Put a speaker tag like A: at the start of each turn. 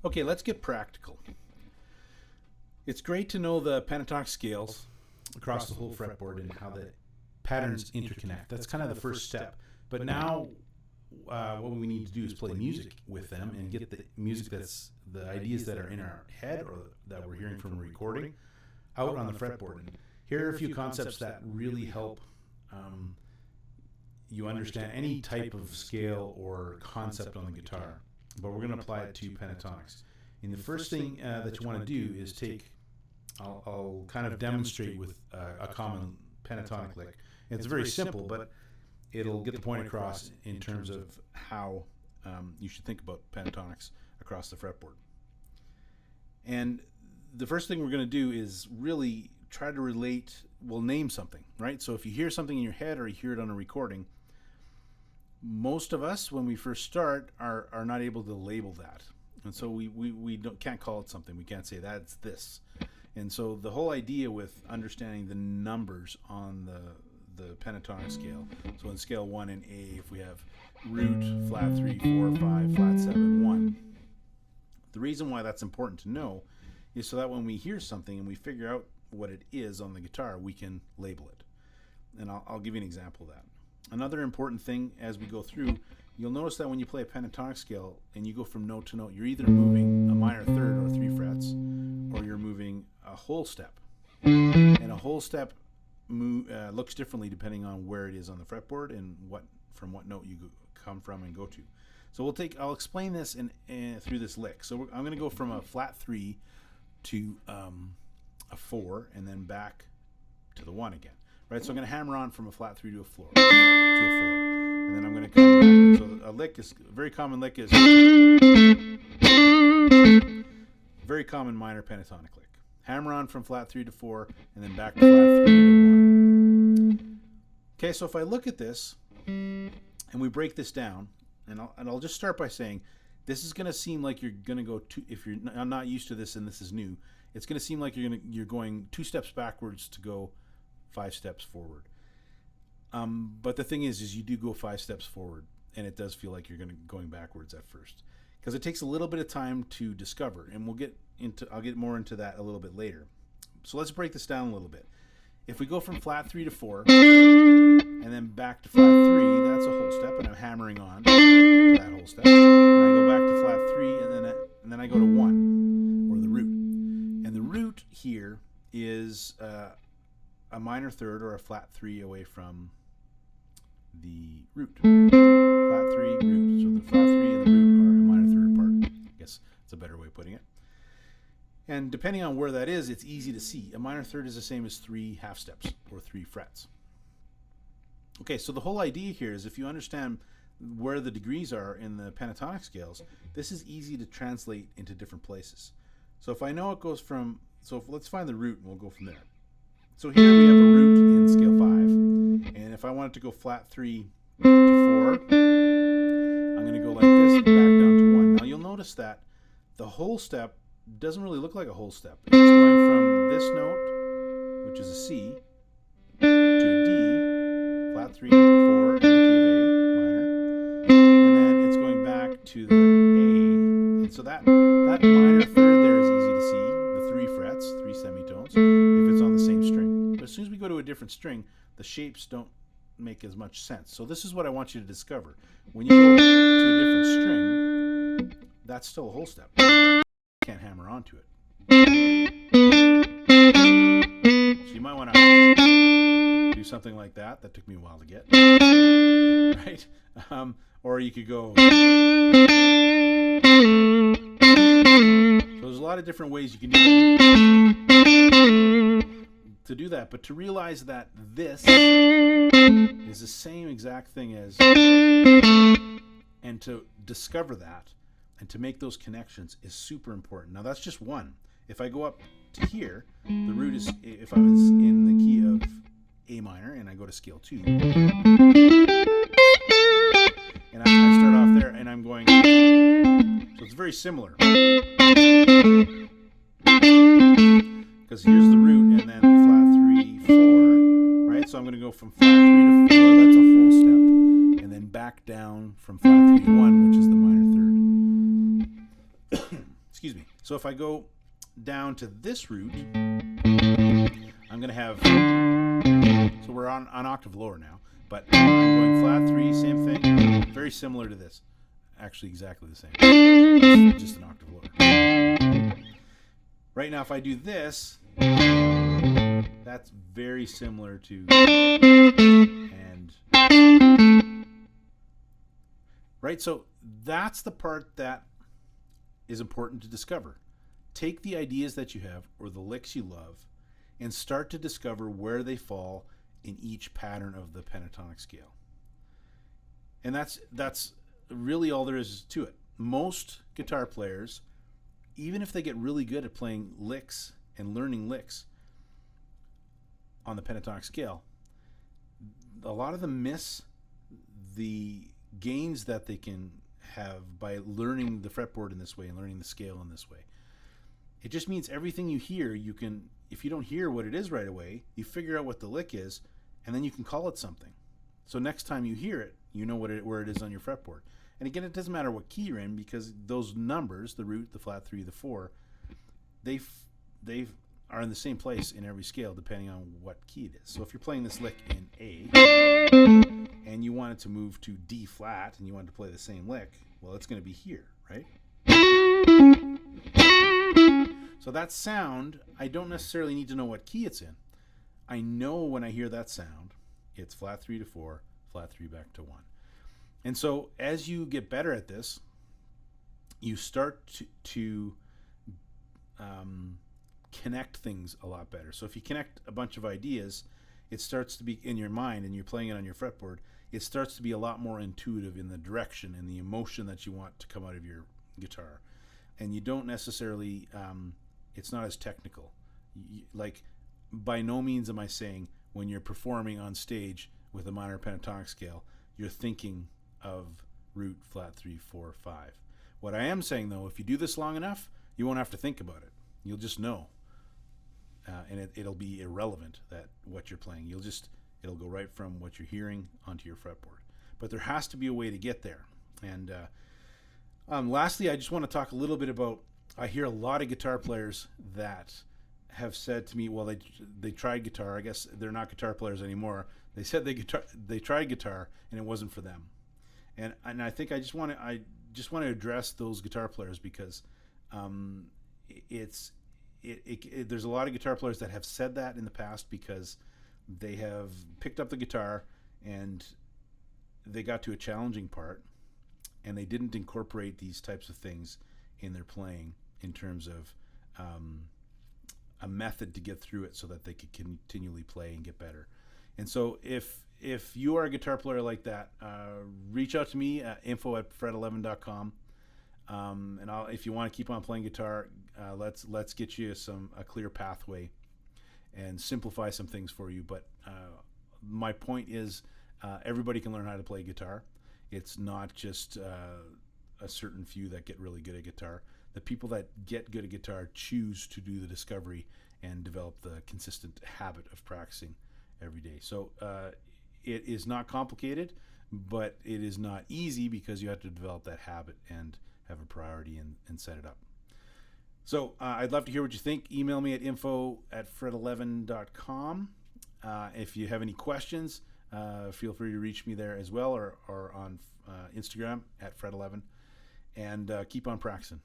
A: Okay, let's get practical. It's great to know the pentatonic scales across the whole fretboard and how the patterns interconnect. That's kind of the first step. But now what we need to do is play music with them and get the music that's the ideas that are in our head or that we're hearing from a recording out on the fretboard. And here are a few concepts that really help you understand any type of scale or concept on the guitar. But we're going to apply it to pentatonics. And the first thing that you want to do is take, I'll kind of demonstrate with a common pentatonic lick. It's very simple, but it'll get the point across in terms of how you should think about pentatonics across the fretboard. And the first thing we're going to do is really try to relate, name something, right? So if you hear something in your head or you hear it on a recording, most of us, when we first start, are not able to label that. And so we can't call it something. We can't say that's this. And so the whole idea with understanding the numbers on the pentatonic scale, so in scale 1 in A, if we have root, flat 3, 4, 5, flat 7, 1, the reason why that's important to know is so that when we hear something and we figure out what it is on the guitar, we can label it. And I'll give you an example of that. Another important thing as we go through, you'll notice that when you play a pentatonic scale and you go from note to note, you're either moving a minor third or 3 frets, or you're moving a whole step. And a whole step looks differently depending on where it is on the fretboard and from what note you come from and go to. So I'll explain this through this lick. So I'm going to go from a flat 3 to a 4 and then back to the 1 again. Right, so I'm going to hammer on from a flat 3 to a 4, and then I'm going to come back. So a lick is a very common lick is very common minor pentatonic lick. Hammer on from flat 3 to 4, and then back to flat 3 to 1. Okay, so if I look at this and we break this down, and I'll just start by saying this is going to seem like you're going to go if you're not used to this and this is new, it's going to seem like you're going 2 steps backwards to go 5 steps forward. But the thing is you do go 5 steps forward, and it does feel like you're going backwards at first, because it takes a little bit of time to discover, and I'll get more into that a little bit later. So let's break this down a little bit. If we go from flat 3 to 4, and then back to flat 3, that's a whole step, and I'm hammering on to that whole step. And I go back to flat 3, and then I go to 1, or the root. And the root here is a minor third or a flat 3 away from the root. Flat 3, root. So the flat 3 and the root are a minor third apart. I guess that's a better way of putting it. And depending on where that is, it's easy to see. A minor third is the same as 3 half steps or 3 frets. Okay, so the whole idea here is if you understand where the degrees are in the pentatonic scales, this is easy to translate into different places. So if I know it goes from, let's find the root and we'll go from there. So here we have a root in scale 5, and if I wanted to go flat 3 to 4, I'm going to go like this and back down to 1. Now you'll notice that the whole step doesn't really look like a whole step. It's going from this note, which is a C, to a D, flat 3, 4, and the key of A minor, and then it's going back to the A, and so that minor third there is easy to see, the 3 frets, 3 semitones, if it's on the same string. But as soon as we go to a different string, the shapes don't make as much sense. So this is what I want you to discover. When you go to a different string, that's still a whole step. You can't hammer onto it. So you might want to do something like that. That took me a while to get. Right? Or you could go. So there's a lot of different ways you can do that. But to realize that this is the same exact thing as, and to discover that and to make those connections is super important. Now that's just one. If I go up to here, the root is, if I was in the key of A minor and I go to scale 2, and I start off there and I'm going, so it's very similar. Because here's the root and then flat 3, 4, right? So I'm going to go from flat 3 to 4, that's a whole step, and then back down from flat 3 to 1, which is the minor third. Excuse me. So if I go down to this root, I'm going to have, so we're on an octave lower now, but I'm going flat 3, same thing, very similar to this. Actually exactly the same, just an octave lower. Right now if I do this, that's very similar to, and, right? So that's the part that is important to discover. Take the ideas that you have or the licks you love and start to discover where they fall in each pattern of the pentatonic scale. And that's really all there is to it. Most guitar players, even if they get really good at playing licks and learning licks on the pentatonic scale, a lot of them miss the gains that they can have by learning the fretboard in this way and learning the scale in this way. It just means everything you hear, you can, if you don't hear what it is right away, you figure out what the lick is, and then you can call it something. So next time you hear it, you know where it is on your fretboard. And again, it doesn't matter what key you're in, because those numbers, the root, the flat 3, the 4, they are in the same place in every scale depending on what key it is. So if you're playing this lick in A and you want it to move to D flat and you want it to play the same lick, well, it's going to be here, right? So that sound, I don't necessarily need to know what key it's in. I know when I hear that sound, it's flat 3 to 4, flat 3 back to 1. And so as you get better at this, you start to connect things a lot better. So if you connect a bunch of ideas, it starts to be in your mind and you're playing it on your fretboard, it starts to be a lot more intuitive in the direction and the emotion that you want to come out of your guitar. And you don't necessarily, it's not as technical. Like, by no means am I saying when you're performing on stage with a minor pentatonic scale, you're thinking of root, flat 3, 4, 5. What I am saying, though, if you do this long enough, you won't have to think about it. You'll just know. And it'll be irrelevant that what you're playing. It'll go right from what you're hearing onto your fretboard. But there has to be a way to get there. And lastly, I just want to talk a little bit about, I hear a lot of guitar players that have said to me, well, they tried guitar. I guess they're not guitar players anymore. They said they tried guitar and it wasn't for them. And I think I just want to address those guitar players, because there's a lot of guitar players that have said that in the past because they have picked up the guitar and they got to a challenging part and they didn't incorporate these types of things in their playing in terms of a method to get through it so that they could continually play and get better. And so if you are a guitar player like that, reach out to me at info@freteleven.com. And if you want to keep on playing guitar, let's get you a clear pathway and simplify some things for you. But my point is, everybody can learn how to play guitar. It's not just a certain few that get really good at guitar. The people that get good at guitar choose to do the discovery and develop the consistent habit of practicing every day. So it is not complicated, but it is not easy, because you have to develop that habit and have a priority and set it up. So I'd love to hear what you think. Email me at info@freteleven.com. If you have any questions, feel free to reach me there as well, or on Instagram at freteleven. And keep on practicing.